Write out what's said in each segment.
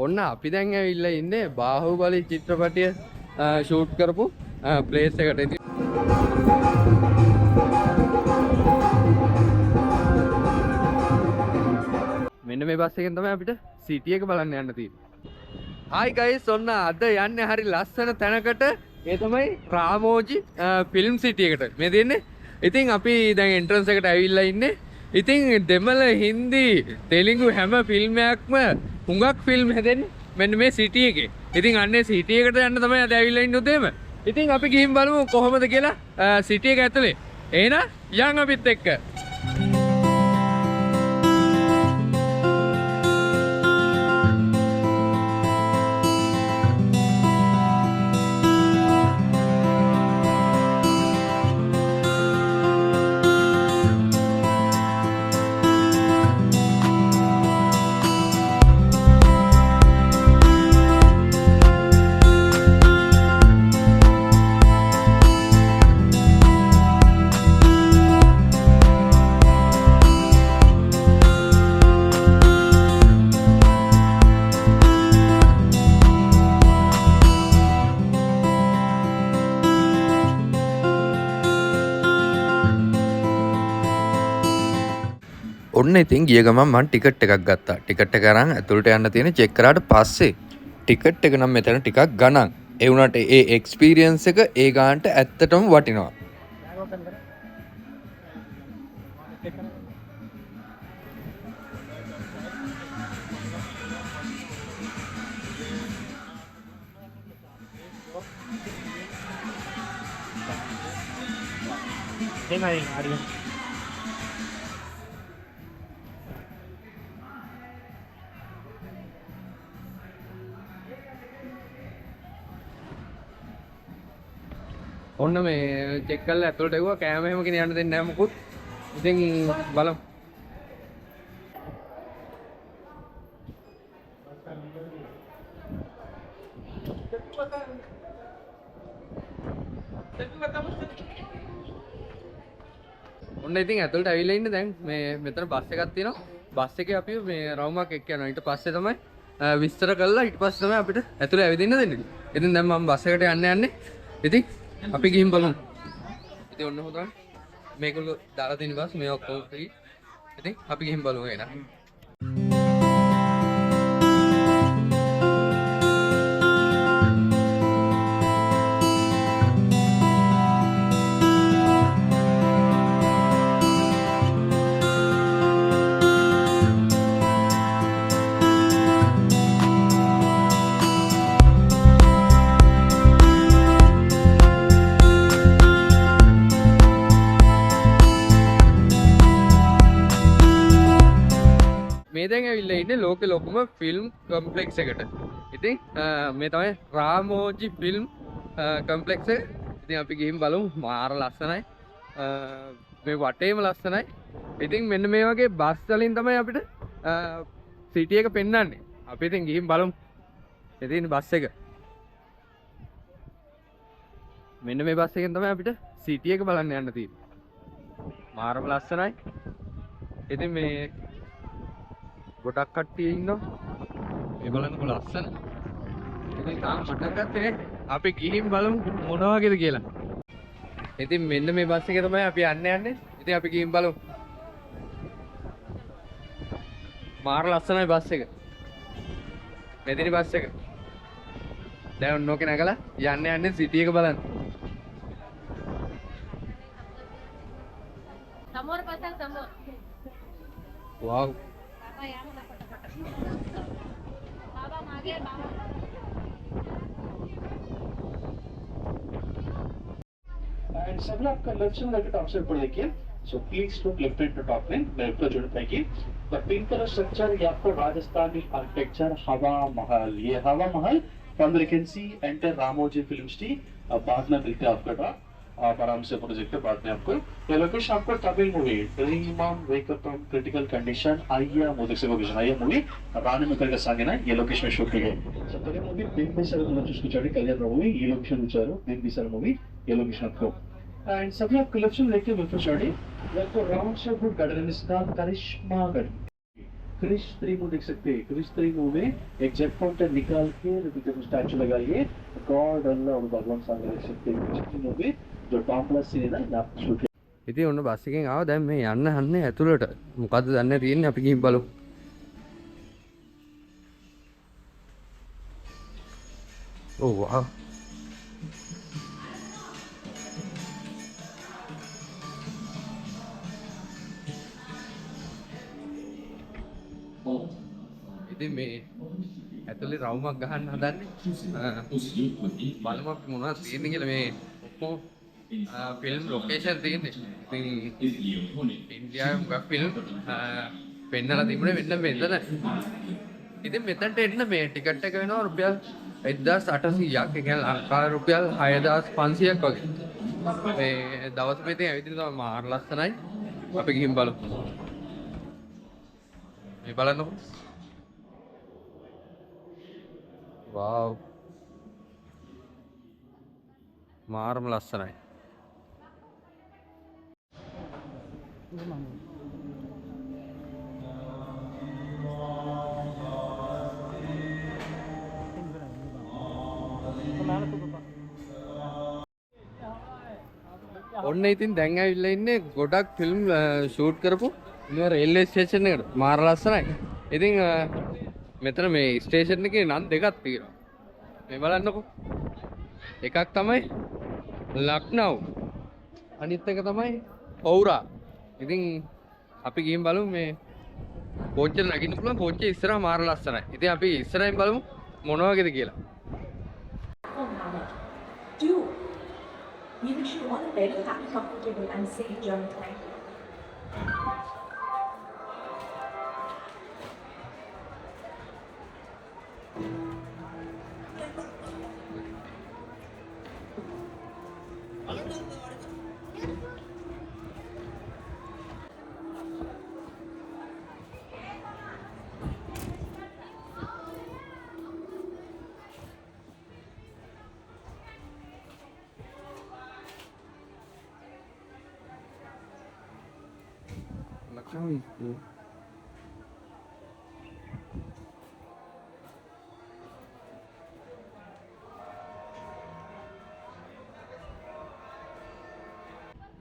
ඔන්න අපි දැන් ඇවිල්ලා ඉන්නේ බාහුබලි චිත්‍රපටය ෂූට් කරපු ප්ලේස් එකට. ඉතින් මෙන්න මේ බස් එකෙන් තමයි අපිට සිටි එක බලන්න යන්න තියෙන්නේ. Hi guys, ඔන්න අද යන්නේ හරි ලස්සන තැනකට. ඒ තමයි රාමෝජි ෆිල්ම් සිටි එකට. මේ දෙන්නේ. ඉතින් අපි දැන් එන්ට්‍රන්ස් එකට ඇවිල්ලා ඉන්නේ. ඉතින් දෙමළ හින්දි තෙලිඟු හැම ෆිල්ම් එකක්ම හුඟක් ෆිල්ම් හැදෙන්නේ මෙන්න මේ සිටි එකේ. ඉතින් අන්නේ සිටි එකට යන්න තමයි අද ඇවිල්ලා ඉන්නේ උදේම. ඉතින් අපි ගිහින් බලමු කොහොමද කියලා සිටි එක ඇතුලේ. එහෙනම් යන් අපිත් එක්ක. ඔන්න ඉතින් ගිය ගමන් මම ටිකට් එකක් ගත්තා. ටිකට් එක අරන් ඇතුළට යන්න තියෙන චෙක් කරාට පස්සේ ටිකට් එක නම් මෙතන ටිකක් ගණන්. ඒ වුණාට ඒ එක්ස්පීරියන්ස් එක ඒ ගානට ඇත්තටම වටිනවා. ඔන්න මේ චෙක් කරලා ඇතුළට එවුවා කෑම එහෙම කෙන යන්න දෙන්නේ නැහැ මොකුත්. ඉතින් බලමු. ඔන්න ඉතින් ඇතුළට ඇවිල්ලා ඉන්නේ දැන් මේ මෙතන බස් එකක් තියෙනවා. බස් එකේ අපි මේ රවුමක් එක්ක යනවා. ඊට පස්සේ තමයි විස්තර කරලා ඊට පස්සේ තමයි අපිට ඇතුළේ ඇවිදින්න දෙන්නේ. ඉතින් දැන් මම බස් එකට යන්නේ. ඉතින් අපි ගිහින් බලමු. ඉතින් ඔන්න හොදා මේගොල්ලෝ දාලා තියෙන බස් මේ ඔක්කොම free. ඉතින් අපි ගිහින් බලමු එහෙනම්. මේ දැන් ඇවිල්ලා ඉන්නේ ලෝකෙ ලොකුම ෆිල්ම් කොම්ප්ලෙක්ස් එකට. ඉතින් මේ තමයි රාමෝජි ෆිල්ම් කොම්ප්ලෙක්ස් එක. ඉතින් අපි ගිහින් බලමු. මාර ලස්සනයි. මේ වටේම ලස්සනයි. ඉතින් මෙන්න මේ වගේ බස් වලින් තමයි අපිට සිටි එක පෙන්වන්නේ. අපි ඉතින් ගිහින් බලමු. ඉතින් බස් එක. මෙන්න මේ බස් එකෙන් තමයි අපිට සිටි එක බලන්න යන්න තියෙන්නේ. මාරම ලස්සනයි. ඉතින් මේ ගොඩක් කට්ටිය ඉන්නවා. මේ බලන්නකො ලස්සන. ඉතින් තාම මතක ගත්තේ අපි ගිහින් බලමු මොන වගේද කියලා. ඉතින් මෙන්න මේ බස් එකේ තමයි අපි යන්නේ. ඉතින් අපි ගිහින් බලමු. මාර ලස්සනයි බස් එක. මෙතන බස් එක. දැන් ඔන්නෝකේ නැගලා යන්නේ සිටි එක බලන්න. සමෝර පසල් සමෝර. වව්. And सभी आपका लेफ्ट से लेकर टॉप साइड पर देखिए. So please look left hand to top line. Left को जोड़ पाएगी. The pink color structure ये आपको राजस्थानी आर्किटेक्चर हवा महल. ये हवा महल from there you can see enter Ramoji film city. अब बाद में मिलते हैं आपका ड्रा. आप आराम से प्रोजेक्ट बाद में आपको ये लोकेशन आपको Tamil movie dream on wake up from critical condition आइया मूवी से लोकेशन आइया मूवी रानी मुखर्जी का सॉन्ग है ना ये लोकेशन में शूट की गई. So पहले मूवी बिग बिसर उसको चढ़ी कल्याण मूवी ये लोकेशन उचारो बिग बिसर मूवी ये लोकेशन आपको. And सभी आप कलेक्शन लेके बिल्कुल चढ़ी. आपको राउंड शेप फूड गार्डन इसका करिश्मा गार्डन. क्रिश 3 में देख सकते हैं। क्रिश 3 में एक जेट फाउंटेन निकाल के स्टैचू लगाइए, गॉड अल्लाह और भगवान सामने देख सकते हैं। क्रिश 3 में जो टॉपलेस सीन है ना, यहाँ पे शूट ඉතින් ඔන්න බස් එකෙන් ආවා. දැන් මේ යන්න හන්නේ ඇතුළට. මොකද්ද දන්නේ තියෙන්නේ, අපි ගිහින් බලමු. Oh wow. ඉතින් මේ ඇතුලේ රවුමක් ගහන්න හදන්නේ. බලමු අපි මොනවද තියෙන්නේ කියලා. මේ ඔක්කොම ෆිල්ම් ලොකේෂන් තියෙන්නේ. ඉතින් ඉන්දියාවේ මුගක් ෆිල්ම් පෙන්නලා තිබුණේ මෙන්න මෙතන. ඉතින් මෙතනට එන්න මේ ටිකට් එක වෙනවා රුපියල් 1800ක්. ඒ කියන්නේ ලංකාවේ රුපියල් 6500ක් වගේ. මේ දවස් මෙතෙන් ඇවිදින්න තමයි මාර ලස්සනයි. අපි ගිහින් බලමු. මේ බලන්නකො. वाव මාරම ලස්සනයි. ඔන්න ඉතින් දැන් ඇවිල්ලා ඉන්නේ ගොඩක් ෆිල්ම් ෂූට් කරපු මේ රේල්වේ ස්ටේෂන් එකට. මාර ලස්සනයි. ඉතින් මෙතන මේ ස්ටේෂන් එකේ නම් දෙකක් තියෙනවා. මේ බලන්නකෝ. එකක් තමයි ලක්නව්. අනිත් එක තමයි පෞරා. ඉතින් අපි ගිහින් බලමු මේ කෝච්චියට නගින්න පුළුවන්. කෝච්චිය ඉස්සරහා මාර ලස්සනයි. ඉතින් අපි ඉස්සරහින් බලමු මොන වගේද කියලා. Do you wish you want a very happy, comfortable and safe journey time?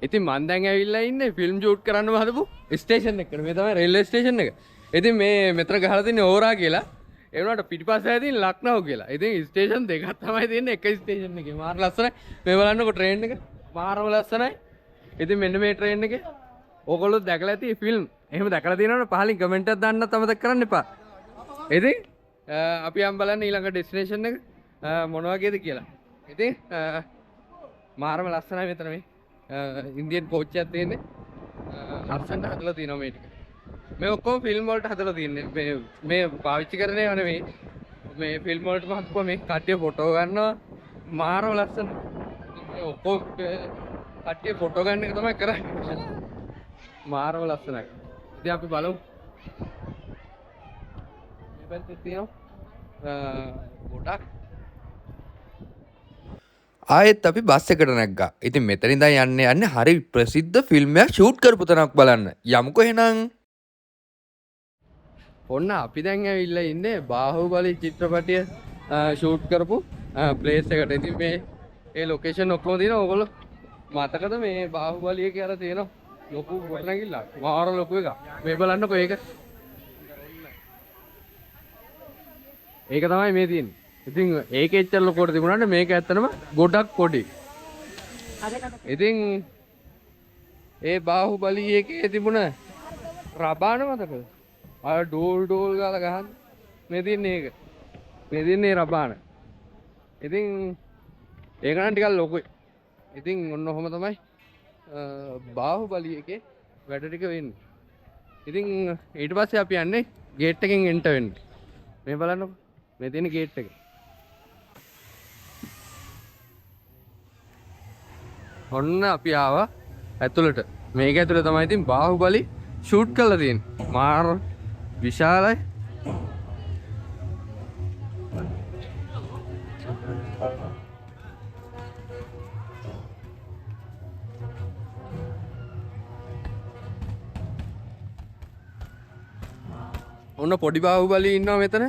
ඉතින් මන් දැන් ඇවිල්ලා ඉන්නේ ෆිල්ම් ෂූට් කරන්නම හදපු ස්ටේෂන් එකට. මේ තමයි රේල්වේ ස්ටේෂන් එක. ඉතින් මේ මෙතන ගහලා තියෙන්නේ ඕරා කියලා. ඒ වුණාට පිටිපස්සේ තියෙන්නේ ලක්නව් කියලා. ඉතින් ස්ටේෂන් දෙකක් තමයි තියෙන්නේ එක ස්ටේෂන් එකේ. මාර ලස්සනයි. මේ බලන්නකො ට්‍රේන් එක. මාරම ලස්සනයි. ඉතින් මෙන්න මේ ට්‍රේන් එකේ ඕගොල්ලෝ දැකලා ඇති ෆිල්ම්. එහෙම දැකලා තියෙනවනේ පහලින් කමෙන්ට් එකක් දාන්නත් අමතක කරන්න එපා. ඉතින් අපි යම් බලන්න ඊළඟ ඩෙස්ටිනේෂන් එක මොන වගේද කියලා. ඉතින් මාරම ලස්සනයි මෙතන මේ. ඉන්දියන් කෝච්චියක් තියෙන්නේ. ලස්සනට හදලා තියෙනවා මේ ටික. මේ ඔක්කොම ෆිල්ම් වලට හදලා තියෙන්නේ. මේ පාවිච්චි කරන්නේ නෙවෙයි. මේ ෆිල්ම් වලට මහත්කම මේ කට්ටිය ෆොටෝ ගන්නවා. මාරම ලස්සන. මේ ඔක්කොම කට්ටිය ෆොටෝ ගන්න එක තමයි කරන්නේ. මාරම ලස්සනයි. ඉතින් අපි බලමු. මේ පැත්තේ තියෙනවා ගොඩක්. ආයෙත් අපි බස් එකට නැග්ගා. ඉතින් මෙතන ඉඳන් යන්නේ හරි ප්‍රසිද්ධ ෆිල්ම් එකක් ෂූට් කරපු තැනක් බලන්න. යමුකෝ එහෙනම්. ඔන්න අපි දැන් ඇවිල්ලා ඉන්නේ බාහුබලි චිත්‍රපටිය ෂූට් කරපු ප්ලේස් එකට. ඉතින් මේ ඒ ලොකේෂන් ඔක්කොම තියෙනවා. ඔයගොල්ලෝ මතකද මේ බාහුබලිය කියලා තියෙනවා ලොකු ගොඩනැගිල්ලක්. මාර ලොකු එකක්. මේ බලන්නකෝ ඒක. ඒක තමයි මේ තියෙන්නේ. ඉතින් ඒක එච්චර ලොකුවට තිබුණාට මේක ඇත්තටම ගොඩක් පොඩි. ඉතින් ඒ බාහුබලි එකේ තිබුණ රබාන මතකද? අර ඩෝල් ගාලා ගහන මේ තියන්නේ ඒක. මේ තියන්නේ රබාන. ඉතින් ඒක නම් ටිකක් ලොකුයි. ඉතින් ඔන්න ඔහොම තමයි බාහුබලි එකේ වැඩ ටික වෙන්නේ. ඉතින් ඊට පස්සේ අපි යන්නේ ගේට් එකෙන් එන්ටර් වෙන්න. මේ බලන්නකො. මේ තියෙන ගේට් එක. ඔන්න අපි ආවා ඇතුළට. මේක ඇතුළේ තමයි ඉතින් බාහුබලි ෂූට් කරලා තියෙන්නේ. මාර විශාලයි. ඔන්න පොඩි බාහුබලි ඉන්නවා මෙතන.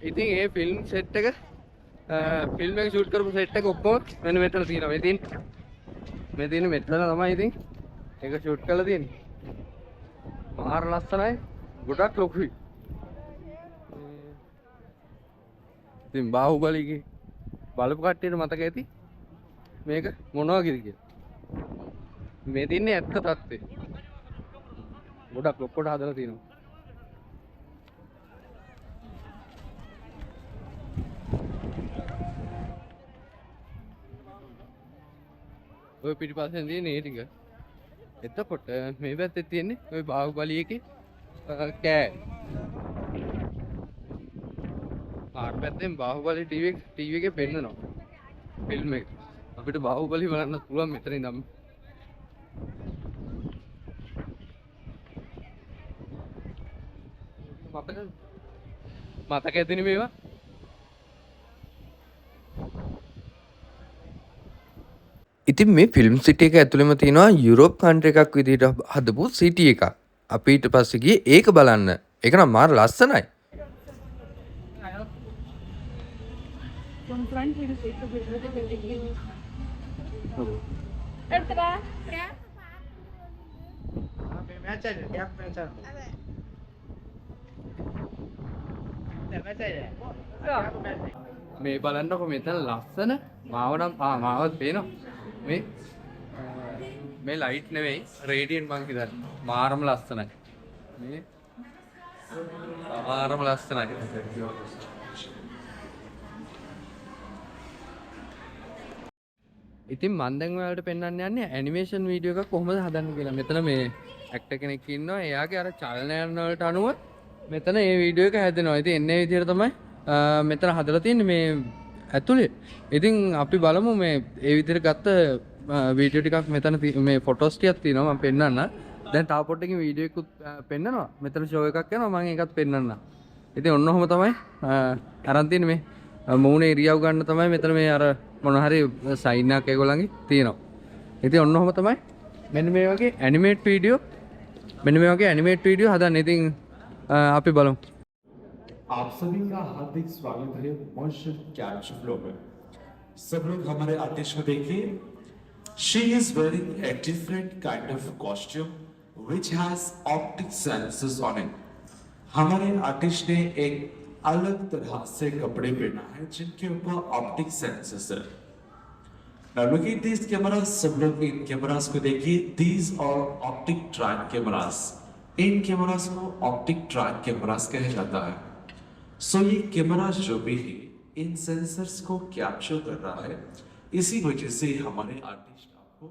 ඉතින් ඒ ෆිල්ම් සෙට් එක ෆිල්ම් එක ෂූට් කරපු සෙට් එක ඔක්කොම මෙන්න මෙතන තියෙනවා. ඉතින් මේ තියෙන මෙතන තමයි ඉතින් ඒක ෂූට් කරලා තියෙන්නේ. මාර ලස්සනයි. ගොඩක් ලොකුයි. ඉතින් බාහුබලිගේ බලපු කට්ටියට මතක ඇති මේක මොනවා වගේද කියලා. මේ තින්නේ ඇත්ත තත්ත්වය. ගොඩක් ලොක්කොට හදලා තියෙනවා. ඔය පිටිපස්සෙන් තියෙන ඒ ටික. එතකොට මේ පැත්තේ තියෙන්නේ ඔය බාහුබලි එකේ කෑ. ආර පැත්තෙන් බාහුබලි ටීවී එකේ පෙන්නනවා. ෆිල්ම් එක. අපිට බාහුබලි බලන්න පුළුවන් මෙතන ඉඳන්. මතක ඇතිනේ මේවා. ඉතින් මේ ෆිල්ම් සිටි එක ඇතුළෙම තියෙනවා යුරෝප් කන්ට්‍රි එකක් විදිහට හදපු සිටි එකක්. අපි ඊට පස්සේ ගියේ ඒක බලන්න. ඒක නම් මාර ලස්සනයි. මේ බලන්නකො මෙතන ලස්සන මාව නම් මාවත් පේනවා. මේ ලයිට් නෙවෙයි රේඩියන්ට් මං හිතන්නේ. මාරම ලස්සනයි. මේ මාරම ලස්සනයි. ඉතින් මම දැන් ඔයාලට පෙන්වන්න යන්නේ ඇනිමේෂන් වීඩියෝ එකක් කොහොමද හදන්නේ කියලා. මෙතන මේ ඇක්ටර් කෙනෙක් ඉන්නවා. එයාගේ අර චලනයන් වලට අනුව මෙතන මේ වීඩියෝ එක හැදෙනවා. ඉතින් එන්නේ විදිහට තමයි මෙතන හදලා තියෙන්නේ මේ ඇතුලේ. ඉතින් අපි බලමු මේ ඒ විදිහට ගත්ත වීඩියෝ ටිකක් මෙතන මේ ෆොටෝස් ටිකක් තියෙනවා මම පෙන්නන්න. දැන් තව පොඩ්ඩකින් වීඩියෝ එකකුත් පෙන්නනවා. මෙතන ෂෝ එකක් යනවා මම ඒකත් පෙන්නන්න. ඉතින් ඔන්න ඔහොම තමයි අරන් තියෙන්නේ මේ මූණේ ඉරියව් ගන්න තමයි මෙතන මේ අර මොන හරි සයින් එකක් ඒගොල්ලන්ගේ තියෙනවා. ඉතින් ඔන්න ඔහොම තමයි මෙන්න මේ වගේ ඇනිමේට් වීඩියෝ හදන්න. ඉතින් අපි බලමු. आप सभी का हार्दिक स्वागत है मोशन कैप्चर फ्लो में। सब लोग हमारे आर्टिस्ट को देखिए। She is wearing a different kind of costume which has optic sensors on it. हमारे आर्टिस्ट ने एक अलग तरह से कपड़े पहना है जिनके ऊपर ऑप्टिक सेंसर्स है। Now look at these cameras. सब लोग इन कैमरास को देखिए। These are optic track cameras. In cameras को ऑप्टिक ट्रैक कैमरास कहा जाता है। सो ये कैमरा जो भी है इन सेंसर्स को कैप्चर कर रहा है। इसी वजह से हमारे आर्टिस्ट आपको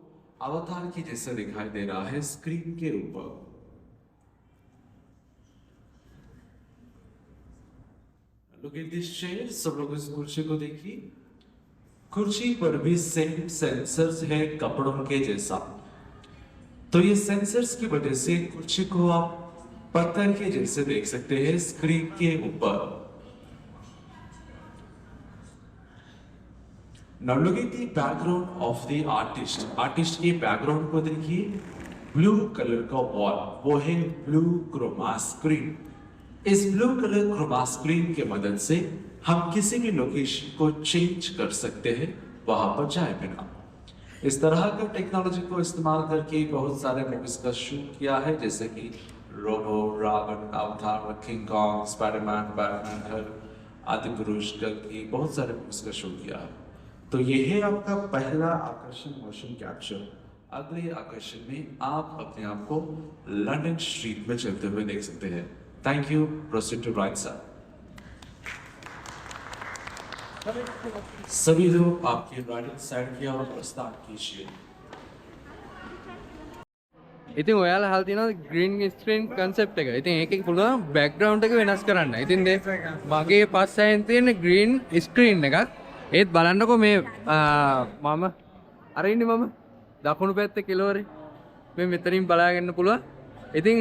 अवतार की जैसे दिखाई दे रहा है स्क्रीन के ऊपर। Look at this chair. सब लोग इस कुर्सी को देखिए। कुर्सी पर भी सेम सेंसर्स है कपड़ों के जैसा। तो ये सेंसर्स की वजह से कुर्सी को आप पत्थर के जैसे देख सकते हैं स्क्रीन के ऊपर। Now look at the background of the artist. Artist के बैकग्राउंड को देखिए। ब्लू कलर का वॉल, वो है ब्लू क्रोमा स्क्रीन। इस ब्लू कलर क्रोमा स्क्रीन के मदद से हम किसी भी लोकेशन को चेंज कर सकते हैं वहां पर जाए बिना। इस तरह का टेक्नोलॉजी को इस्तेमाल करके बहुत सारे मूवीज का शूट किया है, जैसे कि रोबो, रावण, अवतार, king Kong, Spiderman, Batman, Hulk, Adipurush, कल्कि, बहुत सारे मूवीज का शूट किया है। तो ये है आपका पहला आकर्षण मोशन कैप्चर। अगले आकर्षण में आप अपने आप को लंदन स्ट्रीट में चलते हुए देख सकते हैं। Thank you. Proceed to right side. सभी लोग आपके राइट साइड की ओर प्रस्थान कीजिए। ඉතින් ඔයාලා අහලා තියෙනවා green screen concept එක. ඉතින් ඒකේ පුළුවන් background එක වෙනස් කරන්න. ඉතින් මගේ පස්සෙන් තියෙන green screen එකක්. ඒත් බලන්නකෝ මේ මම අර ඉන්නේ මම දකුණු පැත්තේ කෙළවරේ. මේ මෙතනින් බලාගන්න පුළුවන්. ඉතින්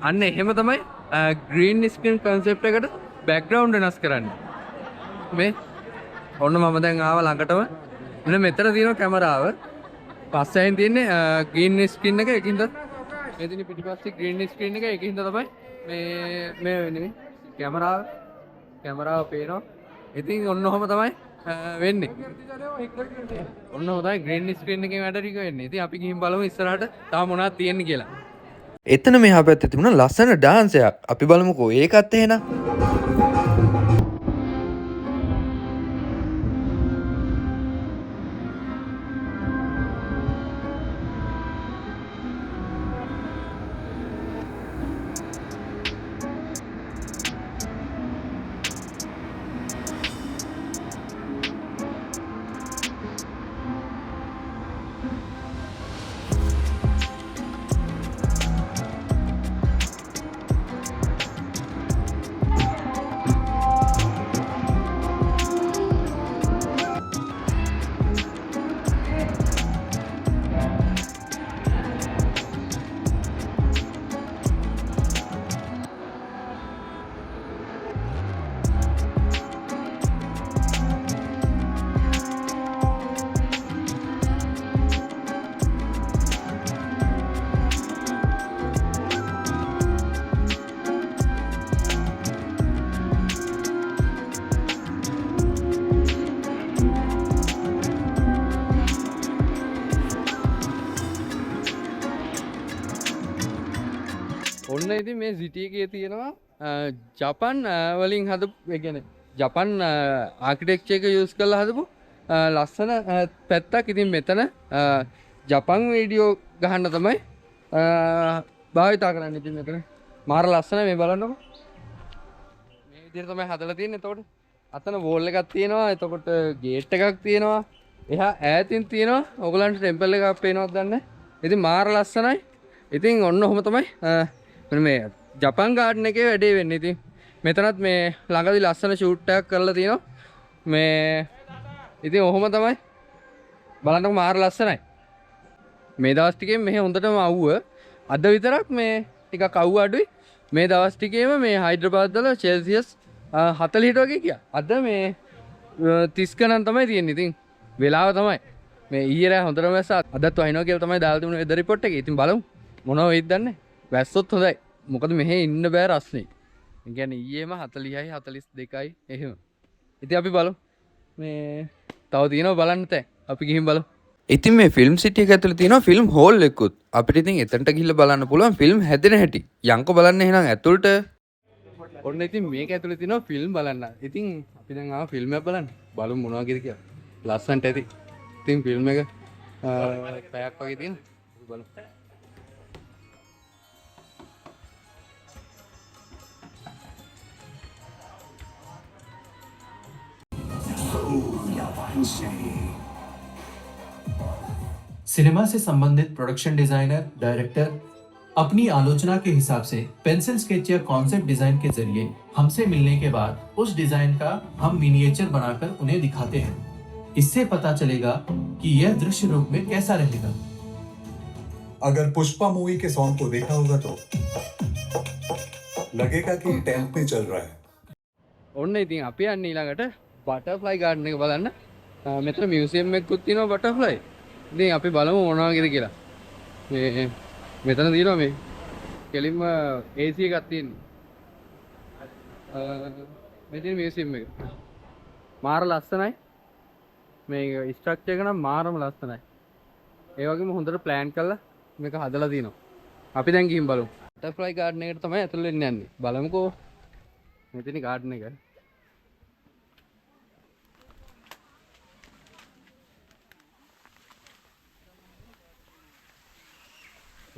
අන්න එහෙම තමයි green screen concept එකට background වෙනස් කරන්නේ. මේ ඔන්න මම දැන් ආව ළඟටම. මෙන්න මෙතන තියෙනවා කැමරාව. පස්සෙන් තියෙන්නේ ග්‍රීන් ස්ක්‍රීන් එක. ඒකින්ද මේ තියෙන පිටිපස්සේ ග්‍රීන් ස්ක්‍රීන් එක. ඒකින්ද තමයි මේ වෙන්නේ. කැමරාව පේනවා. ඉතින් ඔන්න ඔහම තමයි වෙන්නේ. ඔන්න ඔහම තමයි ග්‍රීන් ස්ක්‍රීන් එකේ වැඩ ටික වෙන්නේ. ඉතින් අපි ගිහින් බලමු ඉස්සරහට තාම මොනවද තියෙන්නේ කියලා. එතන මෙහා පැත්තේ තිබුණා ලස්සන ඩාන්ස් එකක්. අපි බලමුකෝ ඒකත් එහෙනම්. ඔන්න ඉතින් මේ සිටි එකේ තියෙනවා ජපන් වලින් හදපු ඒ කියන්නේ ජපන් ආකිටෙක්චර් එක යූස් කරලා හදපු ලස්සන පැත්තක්. ඉතින් මෙතන ජපන් වීඩියෝ ගහන්න තමයි භාවිතා කරන්නේ. ඉතින් මෙතන මාර ලස්සන මේ බලන්නකො. මේ විදිහට තමයි හදලා තියෙන්නේ. එතකොට අතන වෝල් එකක් තියෙනවා. එතකොට ගේට් එකක් තියෙනවා. එහා ඈතින් තියෙනවා. ඔයගලන්ට ටෙම්පල් එකක් පේනවද දන්නේ. ඉතින් මාර ලස්සනයි. ඉතින් ඔන්න ඔහම තමයි මේ ජපන් ගාඩන් එකේ වැඩේ වෙන්නේ. ඉතින් මෙතනත් මේ ළඟදී ලස්සන ෂූට් එකක් කරලා තියෙනවා. මේ ඉතින් ඔහොම තමයි බලන්නකො මාර ලස්සනයි. මේ දවස් ටිකේ මෙහෙ හොඳටම අවුව. අද විතරක් මේ ටිකක් අවුව අඩුයි. මේ දවස් ටිකේම මේ හයිඩ්‍රබාද් වල සෙල්සියස් 40ට වගේ ගියා. අද මේ 30 ගණන් තමයි තියෙන්නේ. ඉතින් වෙලාව තමයි මේ ඊයේ රෑ හොඳටම වැස්සා. අදත් වහිනවා කියලා තමයි දාලා තිබුණේ වෙදර් රිපෝට් එකේ. ඉතින් බලමු මොනව වෙයිද දන්නේ. වැස්සොත් හොඳයි. මොකද මෙහෙ ඉන්න බෑ රස්නේ. ඒ කියන්නේ ඊයේම 40යි 42යි එහෙම. ඉතින් අපි බලමු. මේ තව තියෙනවා බලන්න තැන්. අපි ගිහින් බලමු. ඉතින් මේ ෆිල්ම් සිටි එක ඇතුලේ තියෙනවා ෆිල්ම් හෝල් එකකුත්. අපිට ඉතින් එතනට ගිහිල්ලා බලන්න පුළුවන් ෆිල්ම් හැදෙන හැටි. යන්කෝ බලන්න එහෙනම් ඇතුළට. ඔන්න ඉතින් මේක ඇතුලේ තියෙනවා ෆිල්ම් බලන්න. ඉතින් අපි දැන් ආව ෆිල්ම් එක බලන්න. බලමු මොනවා වගේද කියලා. ලස්සනට ඇති. ඉතින් ෆිල්ම් එක පැයක් වගේ තියෙනවා. අපි බලමු. सिनेमा से संबंधित प्रोडक्शन डिजाइनर डायरेक्टर अपनी आलोचना के हिसाब से पेंसिल स्केच या कॉन्सेप्ट डिजाइन के जरिए हमसे मिलने के बाद उस डिजाइन का हम मिनिएचर बनाकर उन्हें दिखाते हैं. इससे पता चलेगा कि यह दृश्य रूप में कैसा रहेगा. अगर पुष्पा मूवी के सॉन्ग को देखा होगा तो लगेगा कि टेंथ में चल रहा है. ඔන්න ඉතින් අපි යන්නේ ඊළඟට බටර්ෆ්ලයි ගාඩන් එක බලන්න. මෙතන මියුසියම් එකකුත් තියෙනවා බටර්ෆ්ලයි. ඉතින් අපි බලමු මොනවා වගේද කියලා. මේ මෙතන තියෙනවා මේ කෙලින්ම AC එකක් තියෙනවා. මේ තියෙන මියුසියම් එක. මාර ලස්සනයි. මේ ස්ට්‍රක්චර් එක නම් මාරම ලස්සනයි. ඒ වගේම හොඳට ප්ලෑන් කරලා මේක හදලා තිනවා. අපි දැන් ගිහින් බලමු. බටර්ෆ්ලයි ගාඩන් එකට තමයි ඇතුල් වෙන්න යන්නේ. බලමුකෝ. මෙතන ගාඩන් එක.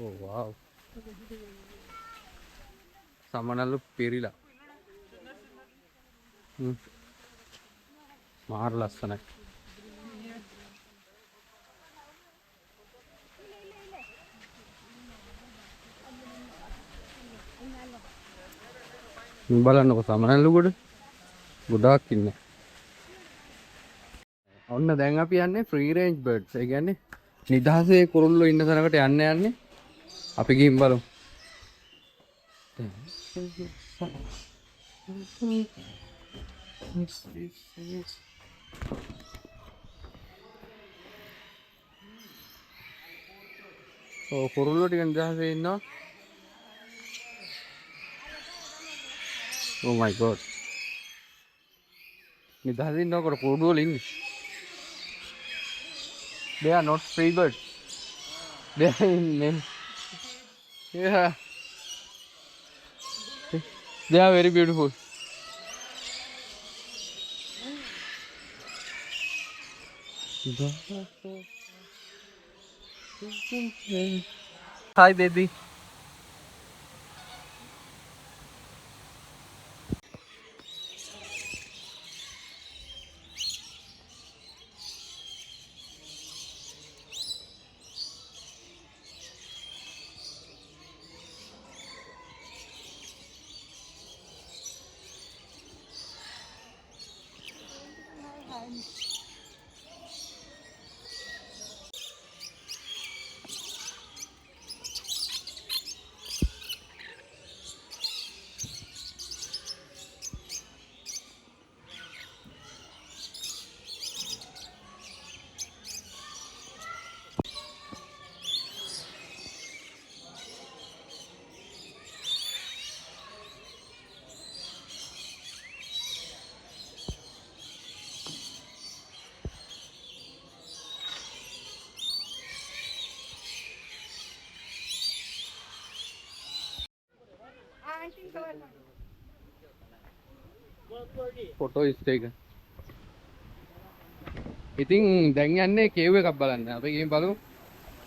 Oh wow. සමනල්ලු පිරිලා. මාර ලස්සනයි. බලන්නකො සමනල්ලු ගොඩාක් ඉන්නේ. ඔන්න දැන් අපි යන්නේ ෆ්‍රී රේන්ජ් බර්ඩ්ස්. ඒ කියන්නේ නිදහසේ කුරුල්ලෝ ඉන්න තැනකට යන්නේ. අපි ගිහින් බලමු. ඔව් කුරුල්ලෝ ටික නිදහසේ ඉන්නවා. Oh my god. නිදහසේ ඉන්නකොට කුරුල්ලෝ වල ඉන්නේ. They are not free birds. They are in name. Yeah. They are very beautiful. Hi baby. Photo ස්ටේක. ඉතින් දැන් යන්නේ කේව් එකක් බලන්න. අපි ගිහින් බලමු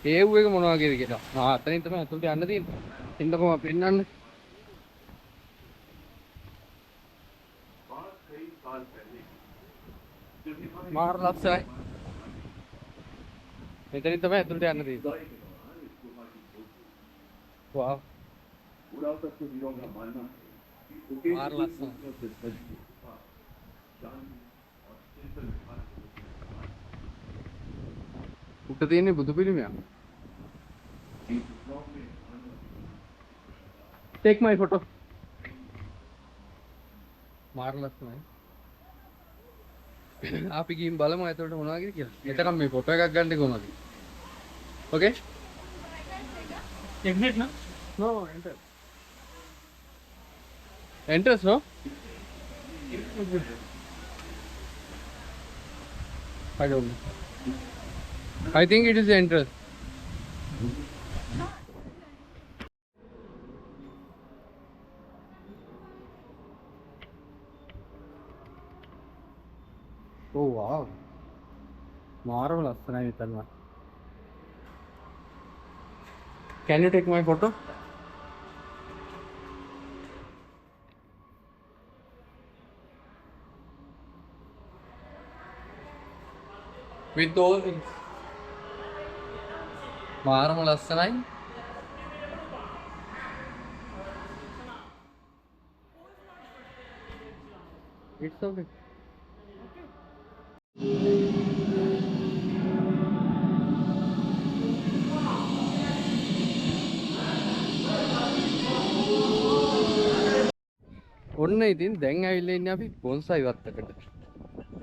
කේව් එක මොනවා වගේද කියලා. අතනින් තමයි අතුලට යන්න තියෙන්නේ. ඉන්නකොම පෙන්නන්න. මාර ලස්සනයි. මෙතනින් තමයි අතුලට යන්න තියෙන්නේ. වාව්. මාර ලස්සනයි. උඩ තියෙන්නේ බුදු පිළිමයක්. Take my photo. මාර ලස්සනයි. අපි ගිහින් බලමු ඇතුළට මොනවා වගේද කියලා. එතකම් මේ ෆොටෝ එකක් ගන්න කොහොමද? Okay? Exit na? No, enter. Enters, no? I don't know. I think it is the entrance. Oh wow. Marvelous. Can you take my photo? With all things. Marvelous. It's okay. ඔන්න ඉතින් දැන් ඇවිල්ලා ඉන්නේ අපි බොන්සයි වත්තකට.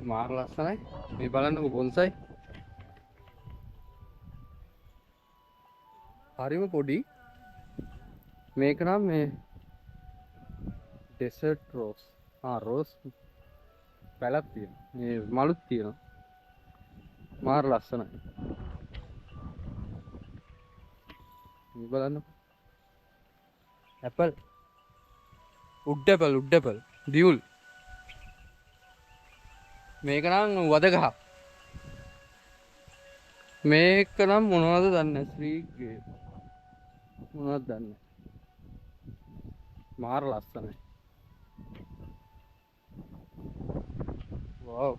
මාර ලස්සනයි. මේ බලන්නකො බොන්සයි. හරිම පොඩි. මේක නම් මේ ඩෙසර්ට් රෝස්. රෝස් පැලක් තියෙනවා. මේ මලුත් තියෙනවා. මාර ලස්සනයි. මේ බලන්නකො. ඇපල් උඩ් ඇපල් දියුල්. මේක නම් වද ගහ. මේක නම් මොනවද දන්නේ ශ්‍රී මොනවද දන්නේ. මාර ලස්සනයි. වව්.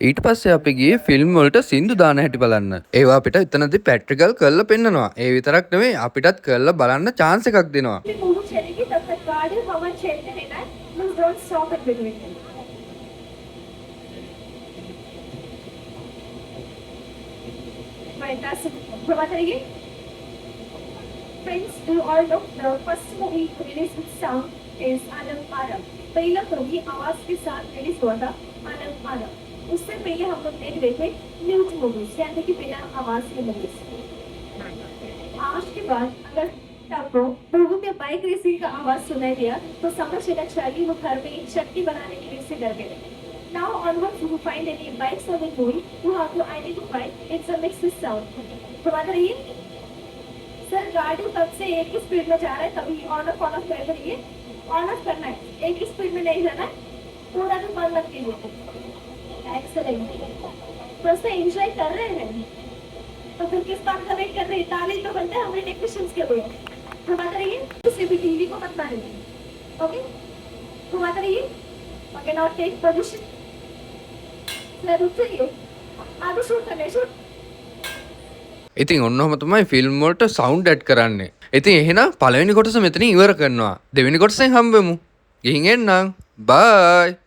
ඊට පස්සේ අපි ගියේ ෆිල්ම් වලට සින්දු දාන හැටි බලන්න. ඒවා අපිට එතනදී ප්‍රැක්ටිකල් කරලා පෙන්නනවා. ඒ විතරක් නෙමෙයි අපිටත් කරලා බලන්න chance එකක් දෙනවා. Move Cherigi, the garden, how much Cherigi in that? Please don't stop it between them. Fantastic. Prabhatari, friends, you all know the first movie released with sound is Adam Param. पहला movie आवाज के साथ release हुआ था मानव मानव। उससे पहले हम लोग देख रहे थे न्यूज मूवीज यानी कि बिना आवाज के मूवीज। आज के बाद अगर आपको लोगों के बाइक रेसिंग का आवाज सुनाई दिया तो समझ लेना चाहिए वो घर में एक शक्ति बनाने के लिए से डर गए। Now onwards you find any bikes or the movie you have to identify it's a mixed sound। घुमाते रहिए सर। गाड़ी तब से एक ही स्पीड में जा रहा है, कभी ऑन ऑफ कर रही है। ऑन ऑफ करना है, एक ही स्पीड में नहीं जाना है, पूरा भी मन मत कीजिए। एक्सेलेंट। बस एंजॉय कर रहे हैं तो फिर किस बात का वेट कर रहे हैं? ताली तो बनते हैं हमारे टेक्नीशियंस के लिए। घुमाते रहिए, किसी भी टीवी को मत मारिए। ओके, घुमाते रहिए। Okay, now take position. Sir रुक जाइए, आगे शूट करने शूट। ඉතින් ඔන්නොහම තමයි ෆිල්ම් වලට සවුන්ඩ් ඇඩ් කරන්නේ. ඉතින් එහෙනම් පළවෙනි කොටස මෙතනින් ඉවර කරනවා. දෙවෙනි කොටසෙන් හම්බෙමු. ගිහින් එන්නම්. බයි.